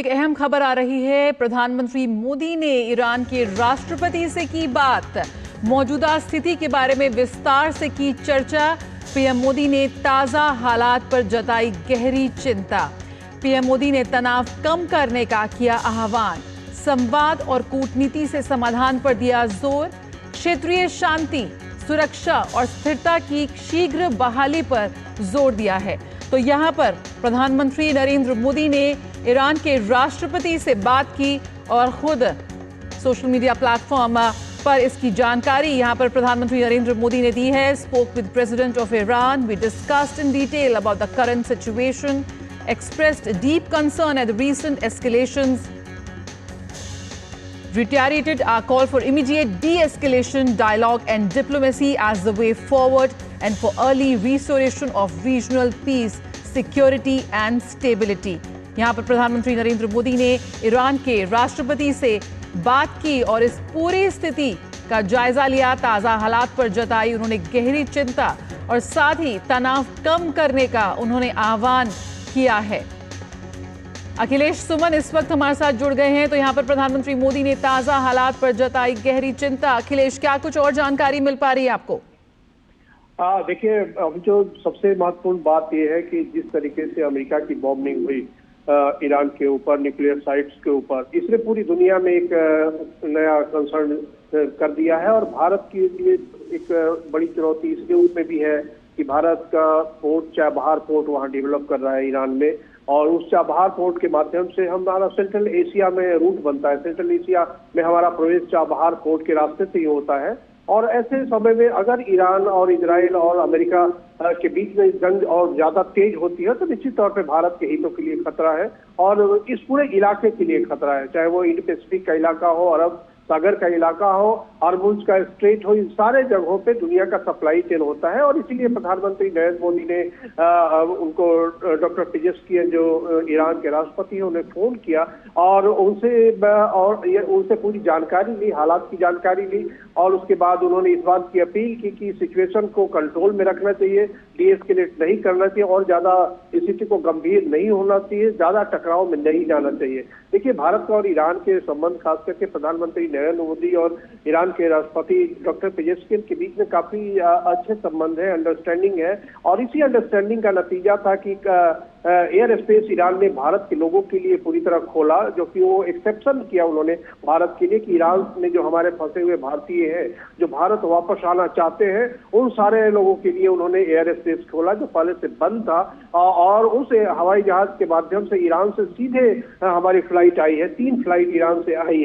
एक अहम खबर आ रही है। प्रधानमंत्री मोदी ने ईरान के राष्ट्रपति से की बात, मौजूदा स्थिति के बारे में विस्तार से की चर्चा। पीएम मोदी ने ताजा हालात पर जताई गहरी चिंता। पीएम मोदी ने तनाव कम करने का किया आह्वान, संवाद और कूटनीति से समाधान पर दिया जोर। क्षेत्रीय शांति, सुरक्षा और स्थिरता की शीघ्र बहाली पर जोर दिया है। तो यहां पर प्रधानमंत्री नरेंद्र मोदी ने ईरान के राष्ट्रपति से बात की और खुद सोशल मीडिया प्लेटफॉर्म पर इसकी जानकारी यहां पर प्रधानमंत्री नरेंद्र मोदी ने दी है। Spoke with president of Iran, we discussed in detail about the current situation, expressed deep concern at the recent escalations, reiterated our call for immediate de-escalation, dialogue and diplomacy as the way forward and for early restoration of regional peace, security and stability. यहां पर प्रधानमंत्री नरेंद्र मोदी ने Iran के राष्ट्रपति से बात की और इस पूरी स्थिति का जायजा लिया, ताजा हालात पर जताई उन्होंने गहरी चिंता और साथ ही तनाव कम करने का उन्होंने आह्वान किया है। अखिलेश सुमन इस वक्त हमारे साथ जुड़ गए हैं। तो यहां पर प्रधानमंत्री मोदी ने ताजा हालात पर जताई गहरी चिंता। अखिलेश, क्या कुछ और जानकारी मिल पा रही है आपको? देखिए, अभी जो सबसे महत्वपूर्ण बात यह है कि जिस तरीके से अमेरिका की बॉम्बिंग हुई ईरान के ऊपर, न्यूक्लियर साइट्स के ऊपर, इसने पूरी दुनिया में एक नया कंसर्न कर दिया है। और भारत के लिए एक बड़ी चुनौती इसके रूप में भी है कि भारत का पोर्ट, चाबहार पोर्ट वहां डेवलप कर रहा है ईरान में, और उस चाबहार पोर्ट के माध्यम से हमारा सेंट्रल एशिया में रूट बनता है। सेंट्रल एशिया में हमारा प्रवेश चाबहार पोर्ट के रास्ते से ही होता है। और ऐसे समय में अगर ईरान और इजराइल और अमेरिका के बीच में जंग और ज्यादा तेज होती है तो निश्चित तौर पे भारत के हितों के लिए खतरा है और इस पूरे इलाके के लिए खतरा है, चाहे वो इंडो पैसिफिक का इलाका हो, अरब सागर का इलाका हो, हॉर्मुज़ का स्ट्रेट हो, इन सारे जगहों पे दुनिया का सप्लाई चेन होता है। और इसीलिए प्रधानमंत्री नरेंद्र मोदी ने उनको डॉक्टर पेजेस्कियन जो ईरान के राष्ट्रपति हैं उन्हें फोन किया और उनसे पूरी जानकारी ली, हालात की जानकारी ली। और उसके बाद उन्होंने इस बात की अपील की कि सिचुएशन को कंट्रोल में रखना चाहिए, डीएस्केलेट नहीं करना चाहिए और ज्यादा स्थिति को गंभीर नहीं होना चाहिए, ज्यादा टकराव में नहीं जाना चाहिए। देखिए, भारत और ईरान के संबंध, खास करके प्रधानमंत्री नरेंद्र मोदी और ईरान के राष्ट्रपति डॉक्टर पेजेस्कियन के बीच में काफी अच्छे संबंध है, अंडरस्टैंडिंग है। और इसी अंडरस्टैंडिंग का नतीजा था कि एयर स्पेस ईरान ने भारत के लोगों के लिए पूरी तरह खोला, जो कि वो एक्सेप्शन किया उन्होंने भारत के लिए कि ईरान में जो हमारे फंसे हुए भारतीय हैं जो भारत वापस आना चाहते हैं, उन सारे लोगों के लिए उन्होंने एयर स्पेस खोला जो पहले से बंद था। और उस हवाई जहाज के माध्यम से ईरान से सीधे हमारी फ्लाइट आई है, 3 फ्लाइट ईरान से आई है।